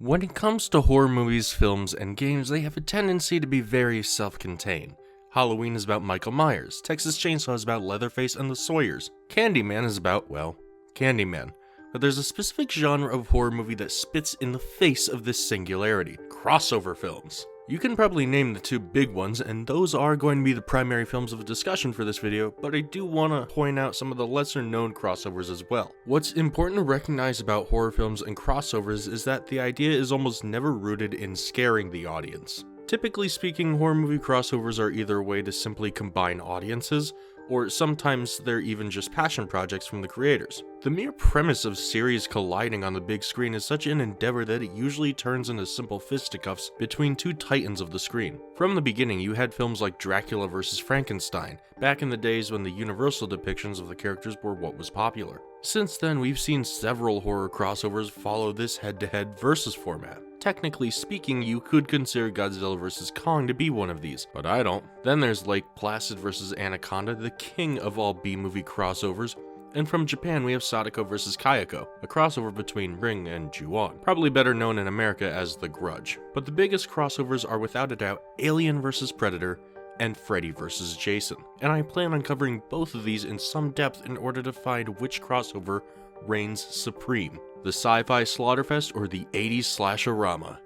When it comes to horror movies, films, and games, they have a tendency to be very self-contained. Halloween is about Michael Myers, Texas Chainsaw is about Leatherface and the Sawyers, Candyman is about, well, Candyman. But there's a specific genre of horror movie that spits in the face of this singularity: crossover films. You can probably name the two big ones, and those are going to be the primary films of discussion for this video, but I do want to point out some of the lesser known crossovers as well. What's important to recognize about horror films and crossovers is that the idea is almost never rooted in scaring the audience. Typically speaking, horror movie crossovers are either a way to simply combine audiences, or sometimes they're even just passion projects from the creators. The mere premise of series colliding on the big screen is such an endeavor that it usually turns into simple fisticuffs between two titans of the screen. From the beginning, you had films like Dracula vs. Frankenstein, back in the days when the universal depictions of the characters were what was popular. Since then, we've seen several horror crossovers follow this head-to-head versus format. Technically speaking, you could consider Godzilla vs. Kong to be one of these, but I don't. Then there's Lake Placid vs. Anaconda, the king of all B-movie crossovers. And from Japan, we have Sadako vs. Kayako, a crossover between Ring and Ju-on, probably better known in America as The Grudge. But the biggest crossovers are without a doubt Alien vs. Predator and Freddy vs. Jason. And I plan on covering both of these in some depth in order to find which crossover reigns supreme: the sci-fi slaughterfest or the 80s slasherama.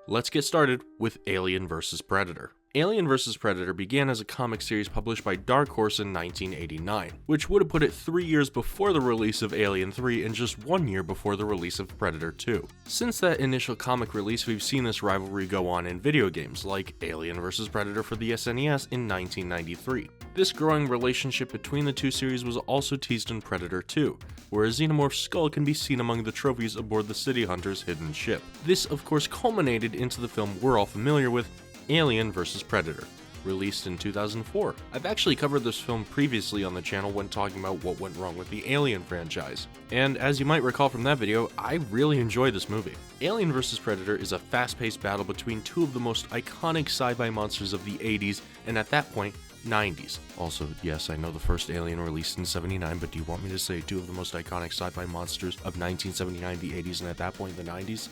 Let's get started with Alien vs. Predator. Alien vs. Predator began as a comic series published by Dark Horse in 1989, which would have put it 3 years before the release of Alien 3 and just 1 year before the release of Predator 2. Since that initial comic release, we've seen this rivalry go on in video games, like Alien vs. Predator for the SNES in 1993. This growing relationship between the two series was also teased in Predator 2, where a xenomorph skull can be seen among the trophies aboard the City Hunter's hidden ship. This, of course, culminated into the film we're all familiar with, Alien vs. Predator, released in 2004. I've actually covered this film previously on the channel when talking about what went wrong with the Alien franchise, and as you might recall from that video, I really enjoyed this movie. Alien vs. Predator is a fast-paced battle between two of the most iconic sci-fi monsters of the 80s, and at that point, 90s. Also, yes, I know the first Alien released in 79, but do you want me to say two of the most iconic sci-fi monsters of 1979, the 80s, and at that point, the 90s?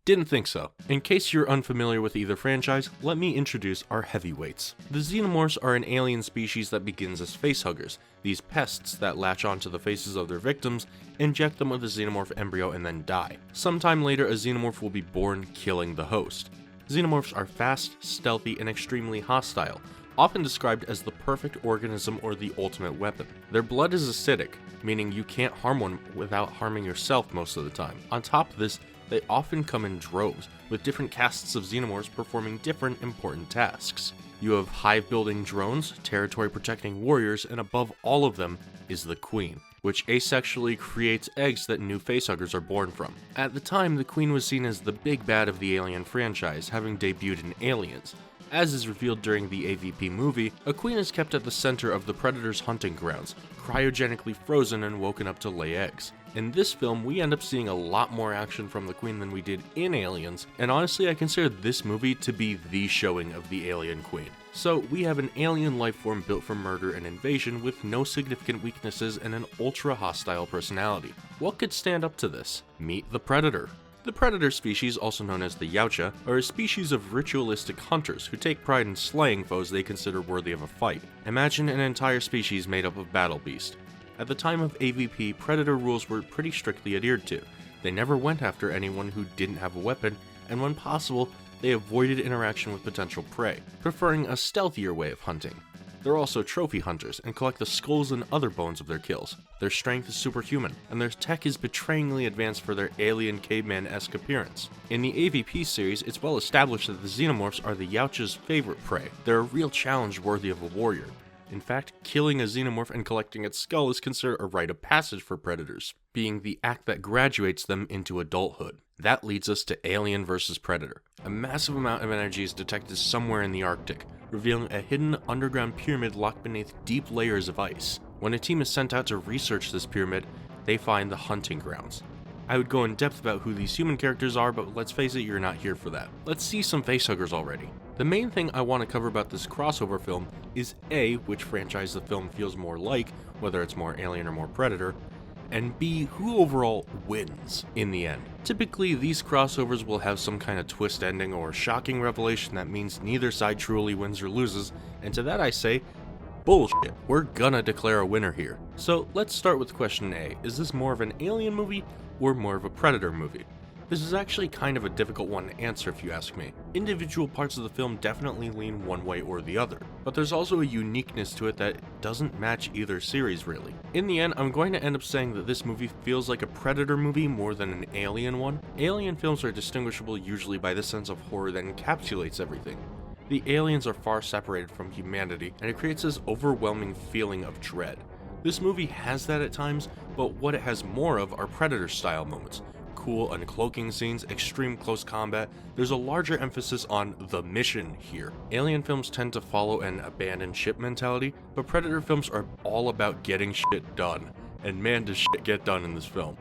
Didn't think so. In case you're unfamiliar with either franchise, let me introduce our heavyweights. The xenomorphs are an alien species that begins as facehuggers, these pests that latch onto the faces of their victims, inject them with a xenomorph embryo, and then die. Sometime later, a xenomorph will be born, killing the host. Xenomorphs are fast, stealthy, and extremely hostile, often described as the perfect organism or the ultimate weapon. Their blood is acidic, meaning you can't harm one without harming yourself most of the time. On top of this, they often come in droves, with different castes of xenomorphs performing different important tasks. You have hive-building drones, territory-protecting warriors, and above all of them is the Queen, which asexually creates eggs that new facehuggers are born from. At the time, the Queen was seen as the big bad of the Alien franchise, having debuted in Aliens. As is revealed during the AVP movie, a queen is kept at the center of the Predator's hunting grounds, cryogenically frozen and woken up to lay eggs. In this film, we end up seeing a lot more action from the Queen than we did in Aliens, and honestly I consider this movie to be the showing of the Alien Queen. So we have an alien life form built for murder and invasion with no significant weaknesses and an ultra hostile personality. What could stand up to this? Meet the Predator. The predator species, also known as the Yautja, are a species of ritualistic hunters who take pride in slaying foes they consider worthy of a fight. Imagine an entire species made up of battle beasts. At the time of AVP, predator rules were pretty strictly adhered to. They never went after anyone who didn't have a weapon, and when possible, they avoided interaction with potential prey, preferring a stealthier way of hunting. They're also trophy hunters and collect the skulls and other bones of their kills. Their strength is superhuman, and their tech is betrayingly advanced for their alien caveman-esque appearance. In the AVP series, it's well established that the xenomorphs are the Yautja's favorite prey. They're a real challenge worthy of a warrior. In fact, killing a xenomorph and collecting its skull is considered a rite of passage for predators, being the act that graduates them into adulthood. That leads us to Alien vs. Predator. A massive amount of energy is detected somewhere in the Arctic, revealing a hidden underground pyramid locked beneath deep layers of ice. When a team is sent out to research this pyramid, they find the hunting grounds. I would go in depth about who these human characters are, but let's face it, you're not here for that. Let's see some facehuggers already. The main thing I want to cover about this crossover film is A, which franchise the film feels more like, whether it's more Alien or more Predator, and B, who overall wins in the end. Typically, these crossovers will have some kind of twist ending or shocking revelation that means neither side truly wins or loses, and to that I say, bullshit. We're gonna declare a winner here. So let's start with question A. Is this more of an Alien movie or more of a Predator movie? This is actually kind of a difficult one to answer if you ask me. Individual parts of the film definitely lean one way or the other, but there's also a uniqueness to it that doesn't match either series really. In the end, I'm going to end up saying that this movie feels like a Predator movie more than an Alien one. Alien films are distinguishable usually by the sense of horror that encapsulates everything. The aliens are far separated from humanity, and it creates this overwhelming feeling of dread. This movie has that at times, but what it has more of are Predator-style moments. Cool uncloaking scenes, extreme close combat. There's a larger emphasis on the mission here. Alien films tend to follow an abandoned ship mentality, but Predator films are all about getting shit done. And man, does shit get done in this film.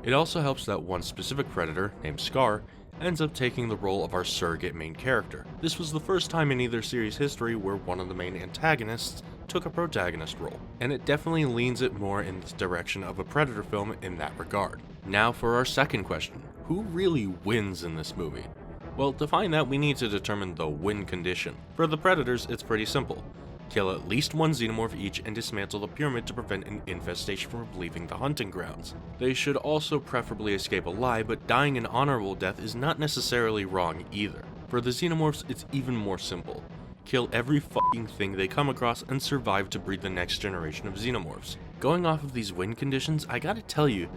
It also helps that one specific Predator, named Scar, ends up taking the role of our surrogate main character. This was the first time in either series history where one of the main antagonists took a protagonist role, and it definitely leans it more in the direction of a Predator film in that regard. Now for our second question, who really wins in this movie? Well, to find that we need to determine the win condition. For the Predators, it's pretty simple. Kill at least one xenomorph each and dismantle the pyramid to prevent an infestation from leaving the hunting grounds. They should also preferably escape alive, but dying an honorable death is not necessarily wrong either. For the xenomorphs, it's even more simple. Kill every fucking thing they come across and survive to breed the next generation of xenomorphs. Going off of these win conditions, I gotta tell you,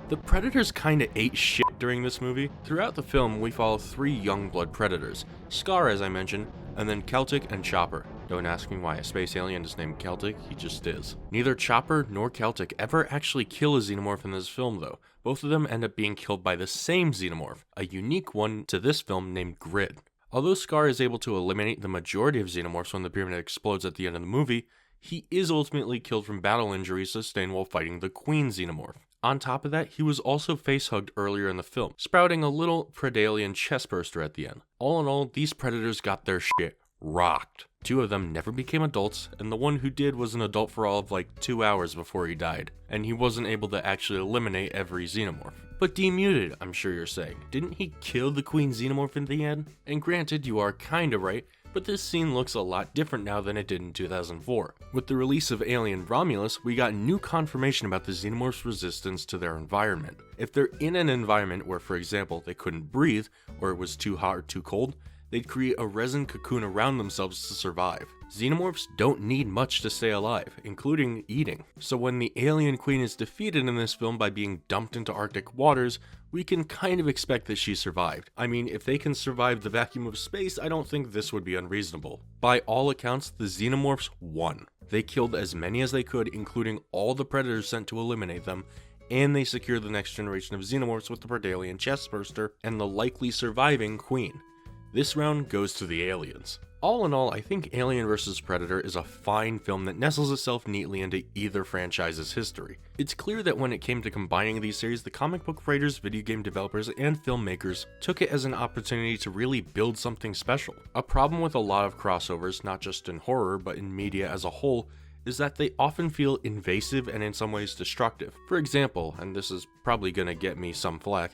the Predators kinda ate shit during this movie. Throughout the film, we follow 3 young blood Predators, Scar as I mentioned, and then Celtic and Chopper. Don't ask me why a space alien is named Celtic, he just is. Neither Chopper nor Celtic ever actually kill a xenomorph in this film though. Both of them end up being killed by the same xenomorph, a unique one to this film named Grid. Although Scar is able to eliminate the majority of xenomorphs when the pyramid explodes at the end of the movie, he is ultimately killed from battle injuries sustained while fighting the Queen xenomorph. On top of that, he was also face-hugged earlier in the film, sprouting a little Predalien chestburster at the end. All in all, these Predators got their shit rocked. 2 of them never became adults, and the one who did was an adult for all of like 2 hours before he died, and he wasn't able to actually eliminate every xenomorph. But demuted, I'm sure you're saying. Didn't he kill the Queen xenomorph in the end? And granted, you are kinda right, but this scene looks a lot different now than it did in 2004. With the release of Alien Romulus, we got new confirmation about the xenomorph's resistance to their environment. If they're in an environment where, for example, they couldn't breathe, or it was too hot or too cold, they'd create a resin cocoon around themselves to survive. Xenomorphs don't need much to stay alive, including eating. So when the alien queen is defeated in this film by being dumped into Arctic waters, we can kind of expect that she survived. I mean, if they can survive the vacuum of space, I don't think this would be unreasonable. By all accounts, the Xenomorphs won. They killed as many as they could, including all the Predators sent to eliminate them, and they secured the next generation of Xenomorphs with the Predalien chestburster and the likely surviving queen. This round goes to the aliens. All in all, I think Alien vs. Predator is a fine film that nestles itself neatly into either franchise's history. It's clear that when it came to combining these series, the comic book writers, video game developers, and filmmakers took it as an opportunity to really build something special. A problem with a lot of crossovers, not just in horror, but in media as a whole, is that they often feel invasive and in some ways destructive. For example, and this is probably gonna get me some flack,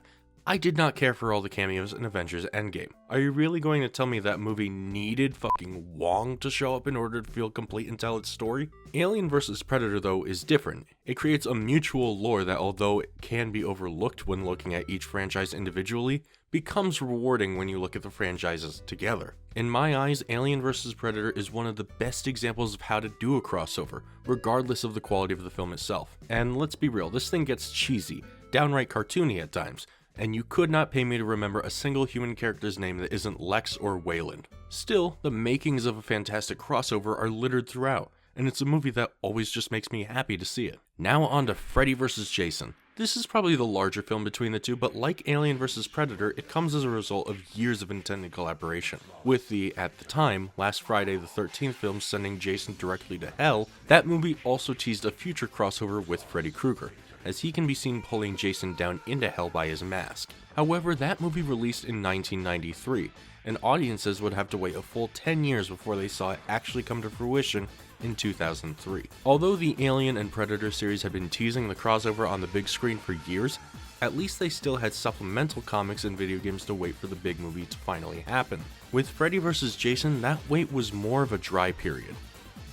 I did not care for all the cameos in Avengers Endgame. Are you really going to tell me that movie needed fucking Wong to show up in order to feel complete and tell its story? Alien vs. Predator though is different. It creates a mutual lore that, although it can be overlooked when looking at each franchise individually, becomes rewarding when you look at the franchises together. In my eyes, Alien vs. Predator is one of the best examples of how to do a crossover, regardless of the quality of the film itself. And let's be real, this thing gets cheesy, downright cartoony at times, and you could not pay me to remember a single human character's name that isn't Lex or Wayland. Still, the makings of a fantastic crossover are littered throughout, and it's a movie that always just makes me happy to see it. Now on to Freddy vs. Jason. This is probably the larger film between the two, but like Alien vs. Predator, it comes as a result of years of intended collaboration. With the, at the time, last Friday the 13th film sending Jason directly to hell, that movie also teased a future crossover with Freddy Krueger, as he can be seen pulling Jason down into hell by his mask. However, that movie released in 1993, and audiences would have to wait a full 10 years before they saw it actually come to fruition in 2003. Although the Alien and Predator series had been teasing the crossover on the big screen for years, at least they still had supplemental comics and video games to wait for the big movie to finally happen. With Freddy vs. Jason, that wait was more of a dry period.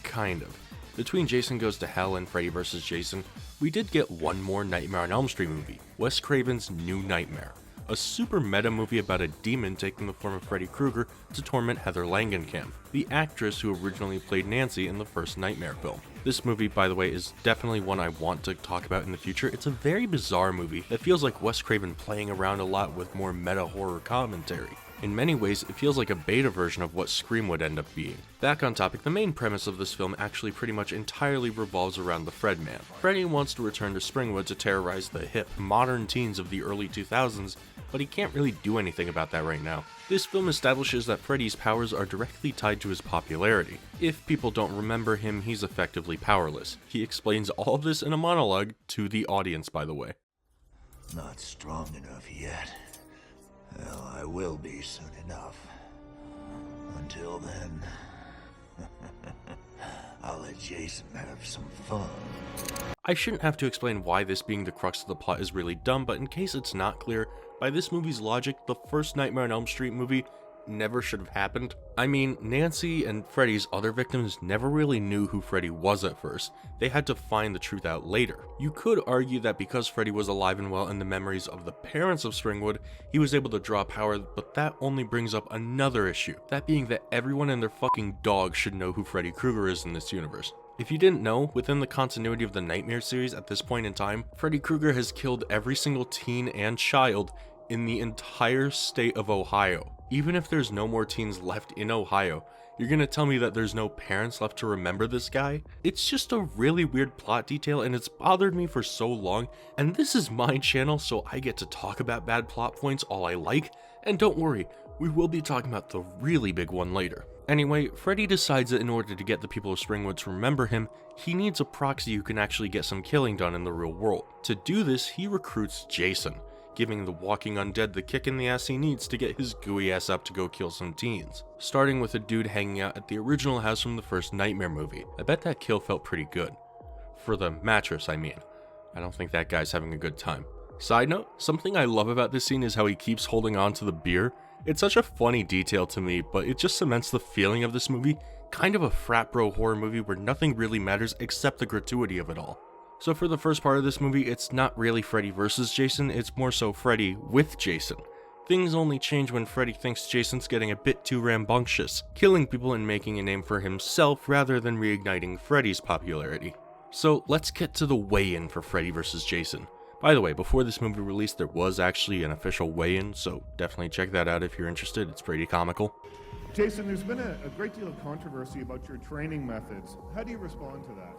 Kind of. Between Jason Goes to Hell and Freddy vs. Jason, we did get one more Nightmare on Elm Street movie, Wes Craven's New Nightmare, a super meta movie about a demon taking the form of Freddy Krueger to torment Heather Langenkamp, the actress who originally played Nancy in the first Nightmare film. This movie, by the way, is definitely one I want to talk about in the future. It's a very bizarre movie that feels like Wes Craven playing around a lot with more meta horror commentary. In many ways, it feels like a beta version of what Scream would end up being. Back on topic, the main premise of this film actually pretty much entirely revolves around the Fred Man. Freddy wants to return to Springwood to terrorize the hip, modern teens of the early 2000s, but he can't really do anything about that right now. This film establishes that Freddy's powers are directly tied to his popularity. If people don't remember him, he's effectively powerless. He explains all of this in a monologue to the audience, by the way. Not strong enough yet. Well, I will be soon enough. Until then, I'll let Jason have some fun. I shouldn't have to explain why this being the crux of the plot is really dumb, but in case it's not clear, by this movie's logic, the first Nightmare on Elm Street movie never should have happened. I mean, Nancy and Freddy's other victims never really knew who Freddy was at first. They had to find the truth out later. You could argue that because Freddy was alive and well in the memories of the parents of Springwood, he was able to draw power, but that only brings up another issue. That being that everyone and their fucking dog should know who Freddy Krueger is in this universe. If you didn't know, within the continuity of the Nightmare series at this point in time, Freddy Krueger has killed every single teen and child in the entire state of Ohio. Even if there's no more teens left in Ohio, you're gonna tell me that there's no parents left to remember this guy? It's just a really weird plot detail and it's bothered me for so long, and this is my channel so I get to talk about bad plot points all I like, and don't worry, we will be talking about the really big one later. Anyway, Freddy decides that in order to get the people of Springwood to remember him, he needs a proxy who can actually get some killing done in the real world. To do this, he recruits Jason, giving the walking undead the kick in the ass he needs to get his gooey ass up to go kill some teens. Starting with a dude hanging out at the original house from the first Nightmare movie. I bet that kill felt pretty good. For the mattress, I mean. I don't think that guy's having a good time. Side note, something I love about this scene is how he keeps holding on to the beer. It's such a funny detail to me, but it just cements the feeling of this movie, kind of a frat bro horror movie where nothing really matters except the gratuity of it all. So for the first part of this movie, it's not really Freddy versus Jason, it's more so Freddy with Jason. Things only change when Freddy thinks Jason's getting a bit too rambunctious, killing people and making a name for himself rather than reigniting Freddy's popularity. So let's get to the weigh-in for Freddy vs. Jason. By the way, before this movie released, there was actually an official weigh-in, so definitely check that out if you're interested, it's pretty comical. Jason, there's been a great deal of controversy about your training methods. How do you respond to that?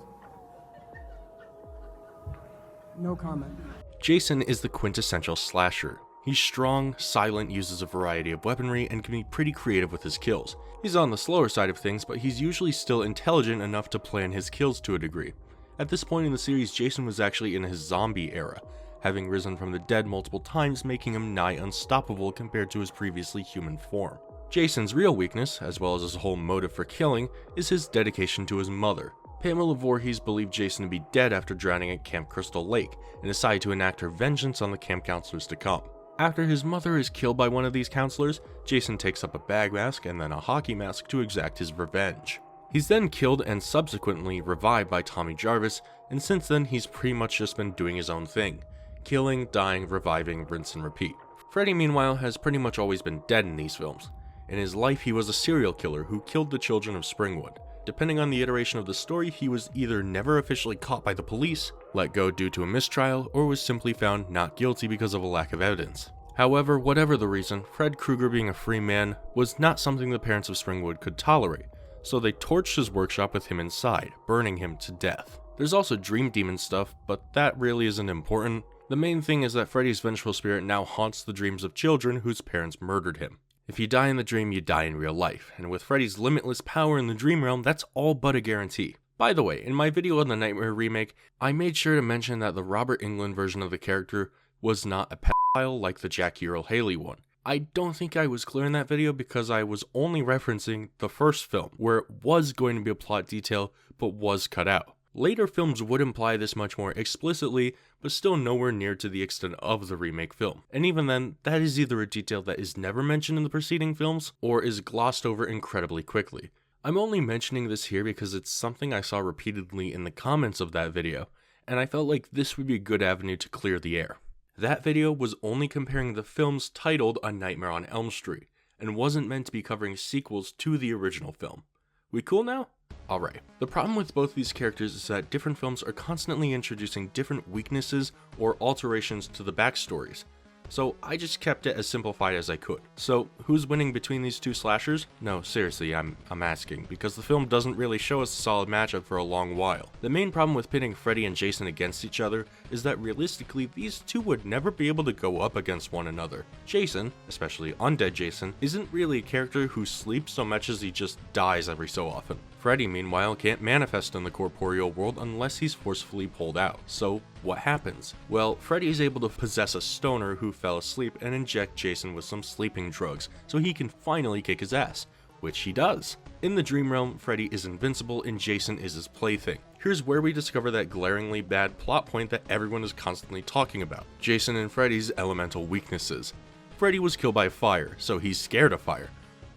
No comment. Jason is the quintessential slasher. He's strong, silent, uses a variety of weaponry, and can be pretty creative with his kills. He's on the slower side of things, but he's usually still intelligent enough to plan his kills to a degree. At this point in the series, Jason was actually in his zombie era, having risen from the dead multiple times, making him nigh unstoppable compared to his previously human form. Jason's real weakness, as well as his whole motive for killing, is his dedication to his mother. Pamela Voorhees believed Jason to be dead after drowning at Camp Crystal Lake, and decided to enact her vengeance on the camp counselors to come. After his mother is killed by one of these counselors, Jason takes up a bag mask and then a hockey mask to exact his revenge. He's then killed and subsequently revived by Tommy Jarvis, and since then he's pretty much just been doing his own thing. Killing, dying, reviving, rinse and repeat. Freddy meanwhile has pretty much always been dead in these films. In his life he was a serial killer who killed the children of Springwood. Depending on the iteration of the story, he was either never officially caught by the police, let go due to a mistrial, or was simply found not guilty because of a lack of evidence. However, whatever the reason, Fred Krueger being a free man was not something the parents of Springwood could tolerate, so they torched his workshop with him inside, burning him to death. There's also dream demon stuff, but that really isn't important. The main thing is that Freddy's vengeful spirit now haunts the dreams of children whose parents murdered him. If you die in the dream, you die in real life, and with Freddy's limitless power in the dream realm, that's all but a guarantee. By the way, in my video on the Nightmare remake, I made sure to mention that the Robert Englund version of the character was not a pedophile like the Jackie Earle Haley one. I don't think I was clear in that video because I was only referencing the first film, where it was going to be a plot detail, but was cut out. Later films would imply this much more explicitly, but still nowhere near to the extent of the remake film. And even then, that is either a detail that is never mentioned in the preceding films, or is glossed over incredibly quickly. I'm only mentioning this here because it's something I saw repeatedly in the comments of that video, and I felt like this would be a good avenue to clear the air. That video was only comparing the films titled A Nightmare on Elm Street, and wasn't meant to be covering sequels to the original film. We cool now? Alright. The problem with both these characters is that different films are constantly introducing different weaknesses or alterations to the backstories, so I just kept it as simplified as I could. So, who's winning between these two slashers? No, seriously, I'm asking, because the film doesn't really show us a solid matchup for a long while. The main problem with pitting Freddy and Jason against each other is that realistically, these two would never be able to go up against one another. Jason, especially Undead Jason, isn't really a character who sleeps so much as he just dies every so often. Freddy, meanwhile, can't manifest in the corporeal world unless he's forcefully pulled out. So, what happens? Well, Freddy is able to possess a stoner who fell asleep and inject Jason with some sleeping drugs so he can finally kick his ass, which he does. In the dream realm, Freddy is invincible and Jason is his plaything. Here's where we discover that glaringly bad plot point that everyone is constantly talking about: Jason and Freddy's elemental weaknesses. Freddy was killed by fire, so he's scared of fire.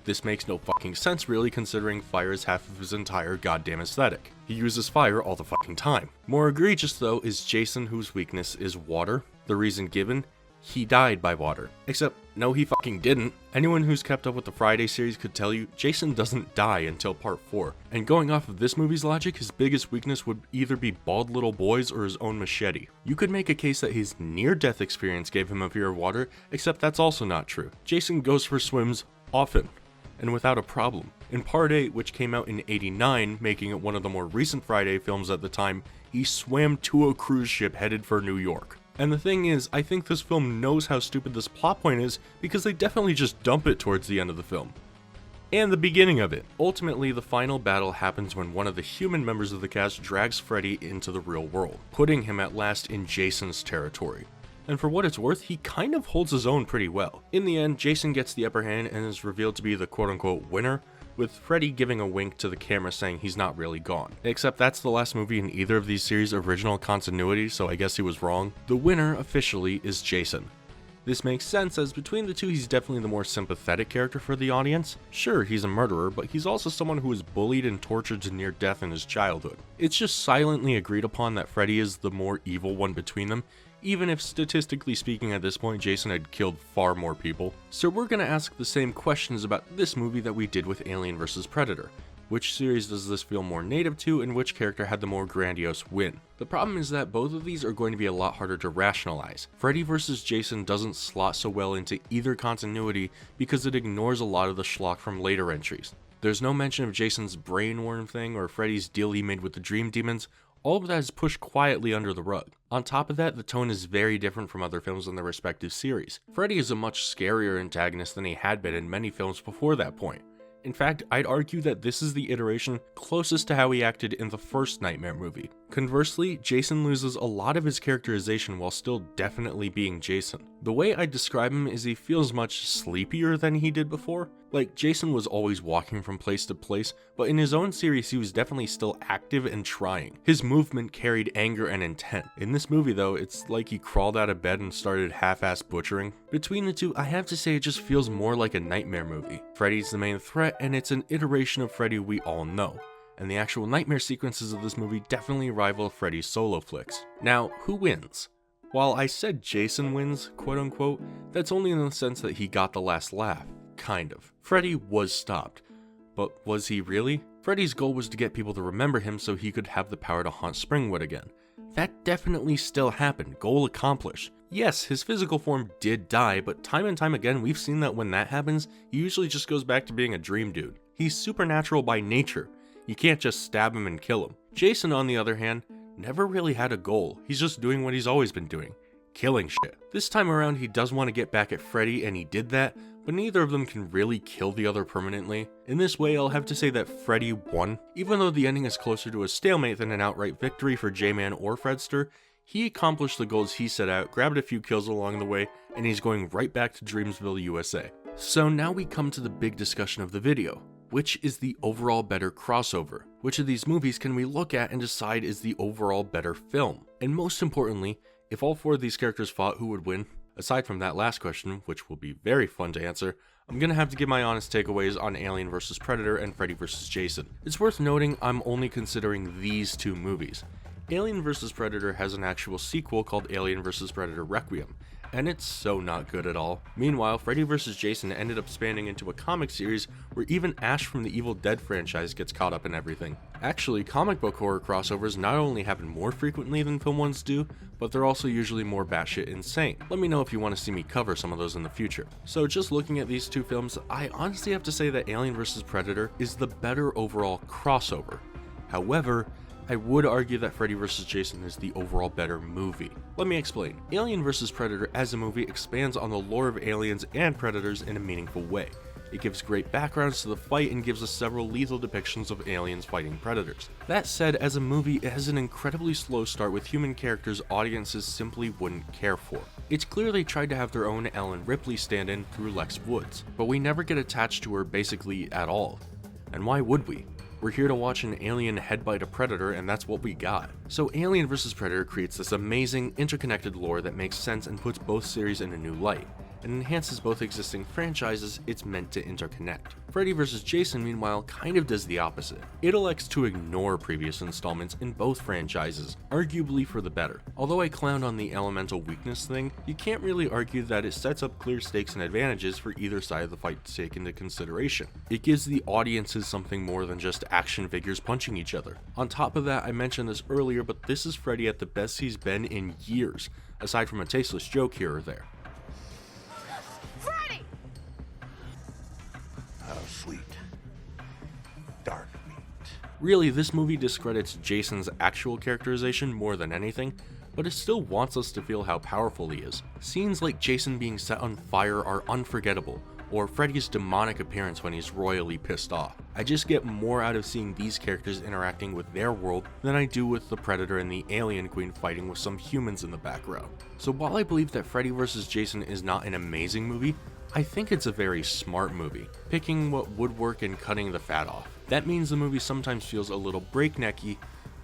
This makes no fucking sense really, considering fire is half of his entire goddamn aesthetic. He uses fire all the fucking time. More egregious though is Jason, whose weakness is water. The reason given? He died by water. Except, no he fucking didn't. Anyone who's kept up with the Friday series could tell you, Jason doesn't die until part 4. And going off of this movie's logic, his biggest weakness would either be bald little boys or his own machete. You could make a case that his near-death experience gave him a fear of water, except that's also not true. Jason goes for swims often, and without a problem. In Part 8, which came out in '89, making it one of the more recent Friday films at the time, he swam to a cruise ship headed for New York. And the thing is, I think this film knows how stupid this plot point is because they definitely just dump it towards the end of the film. And the beginning of it. Ultimately, the final battle happens when one of the human members of the cast drags Freddy into the real world, putting him at last in Jason's territory. And for what it's worth, he kind of holds his own pretty well. In the end, Jason gets the upper hand and is revealed to be the quote-unquote winner, with Freddy giving a wink to the camera saying he's not really gone. Except that's the last movie in either of these series' original continuity, so I guess he was wrong. The winner, officially, is Jason. This makes sense, as between the two he's definitely the more sympathetic character for the audience. Sure, he's a murderer, but he's also someone who was bullied and tortured to near death in his childhood. It's just silently agreed upon that Freddy is the more evil one between them, even if statistically speaking at this point Jason had killed far more people. So we're gonna ask the same questions about this movie that we did with Alien vs Predator. Which series does this feel more native to, and which character had the more grandiose win? The problem is that both of these are going to be a lot harder to rationalize. Freddy vs. Jason doesn't slot so well into either continuity because it ignores a lot of the schlock from later entries. There's no mention of Jason's brain worm thing or Freddy's deal he made with the dream demons. All of that is pushed quietly under the rug. On top of that, the tone is very different from other films in their respective series. Freddy is a much scarier antagonist than he had been in many films before that point. In fact, I'd argue that this is the iteration closest to how he acted in the first Nightmare movie. Conversely, Jason loses a lot of his characterization while still definitely being Jason. The way I describe him is he feels much sleepier than he did before. Like, Jason was always walking from place to place, but in his own series he was definitely still active and trying. His movement carried anger and intent. In this movie though, it's like he crawled out of bed and started half-ass butchering. Between the two, I have to say it just feels more like a Nightmare movie. Freddy's the main threat, and it's an iteration of Freddy we all know. And the actual nightmare sequences of this movie definitely rival Freddy's solo flicks. Now, who wins? While I said Jason wins, quote unquote, that's only in the sense that he got the last laugh. Kind of. Freddy was stopped. But was he really? Freddy's goal was to get people to remember him so he could have the power to haunt Springwood again. That definitely still happened, goal accomplished. Yes, his physical form did die, but time and time again we've seen that when that happens, he usually just goes back to being a dream dude. He's supernatural by nature. You can't just stab him and kill him. Jason, on the other hand, never really had a goal. He's just doing what he's always been doing. Killing shit. This time around he does want to get back at Freddy, and he did that, but neither of them can really kill the other permanently. In this way, I'll have to say that Freddy won. Even though the ending is closer to a stalemate than an outright victory for J-Man or Fredster, He accomplished the goals he set out, grabbed a few kills along the way, and he's going right back to Dreamsville, USA. So now we come to the big discussion of the video. Which is the overall better crossover? Which of these movies can we look at and decide is the overall better film? And most importantly, if all 4 of these characters fought, who would win? Aside from that last question, which will be very fun to answer, I'm gonna have to give my honest takeaways on Alien vs. Predator and Freddy vs. Jason. It's worth noting I'm only considering these 2 movies. Alien vs. Predator has an actual sequel called Alien vs. Predator Requiem, and it's so not good at all. Meanwhile, Freddy vs. Jason ended up spanning into a comic series where even Ash from the Evil Dead franchise gets caught up in everything. Actually, comic book horror crossovers not only happen more frequently than film ones do, but they're also usually more batshit insane. Let me know if you want to see me cover some of those in the future. So just looking at these 2 films, I honestly have to say that Alien vs. Predator is the better overall crossover. However, I would argue that Freddy vs. Jason is the overall better movie. Let me explain. Alien vs. Predator as a movie expands on the lore of aliens and predators in a meaningful way. It gives great backgrounds to the fight and gives us several lethal depictions of aliens fighting predators. That said, as a movie, it has an incredibly slow start with human characters audiences simply wouldn't care for. It's clear they tried to have their own Ellen Ripley stand-in through Lex Woods, but we never get attached to her basically at all. And why would we? We're here to watch an alien headbite a predator, and that's what we got. So Alien vs. Predator creates this amazing, interconnected lore that makes sense and puts both series in a new light, and enhances both existing franchises it's meant to interconnect. Freddy vs. Jason, meanwhile, kind of does the opposite. It elects to ignore previous installments in both franchises, arguably for the better. Although I clowned on the elemental weakness thing, you can't really argue that it sets up clear stakes and advantages for either side of the fight to take into consideration. It gives the audiences something more than just action figures punching each other. On top of that, I mentioned this earlier, but this is Freddy at the best he's been in years, aside from a tasteless joke here or there. Freddy! How sweet. Dark meat. Really, this movie discredits Jason's actual characterization more than anything, but it still wants us to feel how powerful he is. Scenes like Jason being set on fire are unforgettable, or Freddy's demonic appearance when he's royally pissed off. I just get more out of seeing these characters interacting with their world than I do with the Predator and the Alien Queen fighting with some humans in the background. So while I believe that Freddy vs. Jason is not an amazing movie, I think it's a very smart movie, picking what would work and cutting the fat off. That means the movie sometimes feels a little breaknecky,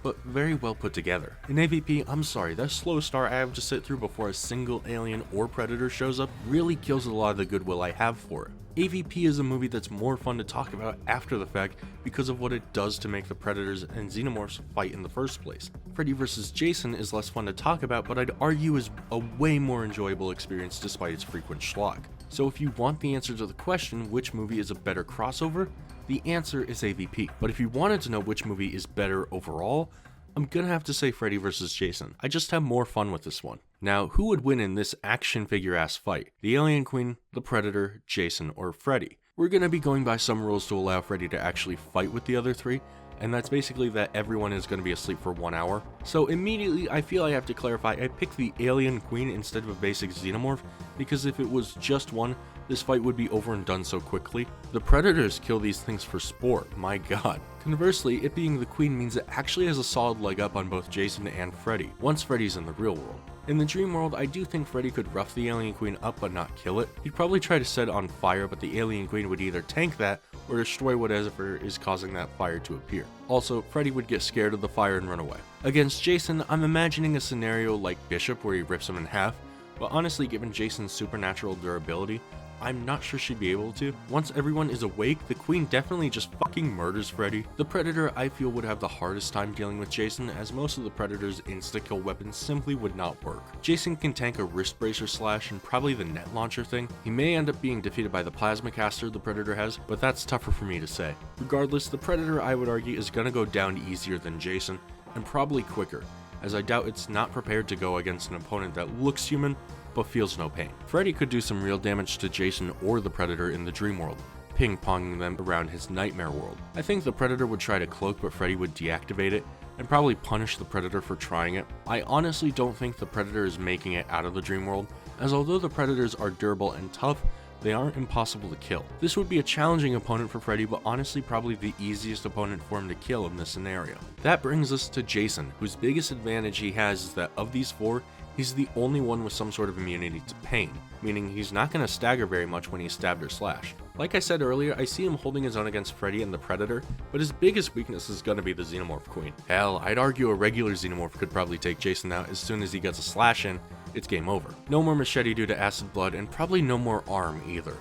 but very well put together. In AVP, I'm sorry, that slow start I have to sit through before a single alien or predator shows up really kills a lot of the goodwill I have for it. AVP is a movie that's more fun to talk about after the fact because of what it does to make the predators and xenomorphs fight in the first place. Freddy vs. Jason is less fun to talk about, but I'd argue is a way more enjoyable experience despite its frequent schlock. So if you want the answer to the question, which movie is a better crossover, the answer is AVP. But if you wanted to know which movie is better overall, I'm gonna have to say Freddy vs. Jason. I just have more fun with this one. Now, who would win in this action figure ass fight? The Alien Queen, the Predator, Jason, or Freddy? We're gonna be going by some rules to allow Freddy to actually fight with the other 3, and that's basically that everyone is going to be asleep for 1 hour. So immediately I feel I have to clarify I picked the Alien Queen instead of a basic xenomorph, because if it was just one, this fight would be over and done so quickly. The Predators kill these things for sport, my god. Conversely, it being the Queen means it actually has a solid leg up on both Jason and Freddy, once Freddy's in the real world. In the dream world, I do think Freddy could rough the Alien Queen up but not kill it. He'd probably try to set it on fire, but the Alien Queen would either tank that or destroy whatever is causing that fire to appear. Also, Freddy would get scared of the fire and run away. Against Jason, I'm imagining a scenario like Bishop where he rips him in half, but honestly, given Jason's supernatural durability, I'm not sure she'd be able to. Once everyone is awake, the Queen definitely just fucking murders Freddy. The Predator, I feel, would have the hardest time dealing with Jason, as most of the Predator's insta-kill weapons simply would not work. Jason can tank a wrist bracer slash and probably the net launcher thing. He may end up being defeated by the plasma caster the Predator has, but that's tougher for me to say. Regardless, the Predator, I would argue, is gonna go down easier than Jason, and probably quicker, as I doubt it's not prepared to go against an opponent that looks human, but feels no pain. Freddy could do some real damage to Jason or the Predator in the dream world, ping-ponging them around his nightmare world. I think the Predator would try to cloak, but Freddy would deactivate it, and probably punish the Predator for trying it. I honestly don't think the Predator is making it out of the dream world, as although the Predators are durable and tough, they aren't impossible to kill. This would be a challenging opponent for Freddy, but honestly probably the easiest opponent for him to kill in this scenario. That brings us to Jason, whose biggest advantage he has is that of these four, he's the only one with some sort of immunity to pain, meaning he's not going to stagger very much when he's stabbed or slashed. Like I said earlier, I see him holding his own against Freddy and the Predator, but his biggest weakness is going to be the Xenomorph Queen. Hell, I'd argue a regular Xenomorph could probably take Jason out. As soon as he gets a slash in, it's game over. No more machete due to acid blood, and probably no more arm either.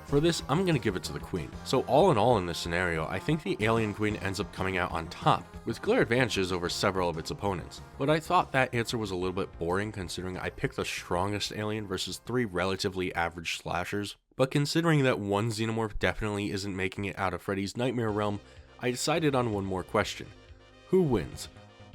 For this, I'm going to give it to the Queen. So all in all in this scenario, I think the Alien Queen ends up coming out on top, with clear advantages over several of its opponents. But I thought that answer was a little bit boring considering I picked the strongest alien versus 3 relatively average slashers. But considering that one Xenomorph definitely isn't making it out of Freddy's nightmare realm, I decided on one more question. Who wins?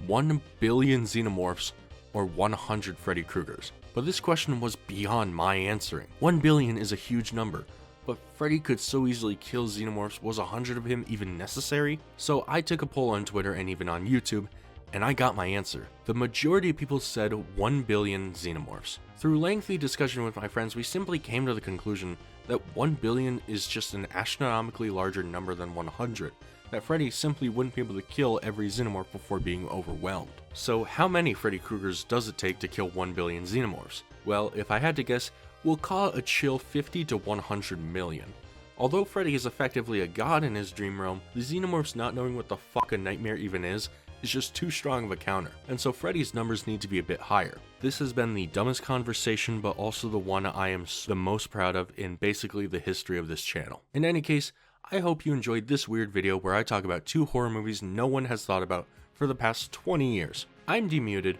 1 billion Xenomorphs or 100 Freddy Kruegers? But this question was beyond my answering. 1 billion is a huge number, but Freddy could so easily kill Xenomorphs. Was 100 of him even necessary? So I took a poll on Twitter and even on YouTube, and I got my answer. The majority of people said 1 billion Xenomorphs. Through lengthy discussion with my friends, we simply came to the conclusion that 1 billion is just an astronomically larger number than 100, that Freddy simply wouldn't be able to kill every Xenomorph before being overwhelmed. So how many Freddy Kruegers does it take to kill 1 billion Xenomorphs? Well, if I had to guess, we'll call it a chill 50 to 100 million. Although Freddy is effectively a god in his dream realm, the Xenomorphs not knowing what the fuck a nightmare even is just too strong of a counter, and so Freddy's numbers need to be a bit higher. This has been the dumbest conversation, but also the one I am the most proud of in basically the history of this channel. In any case, I hope you enjoyed this weird video where I talk about 2 horror movies no one has thought about for the past 20 years. I'm Demuted,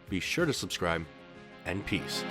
be sure to subscribe, and peace.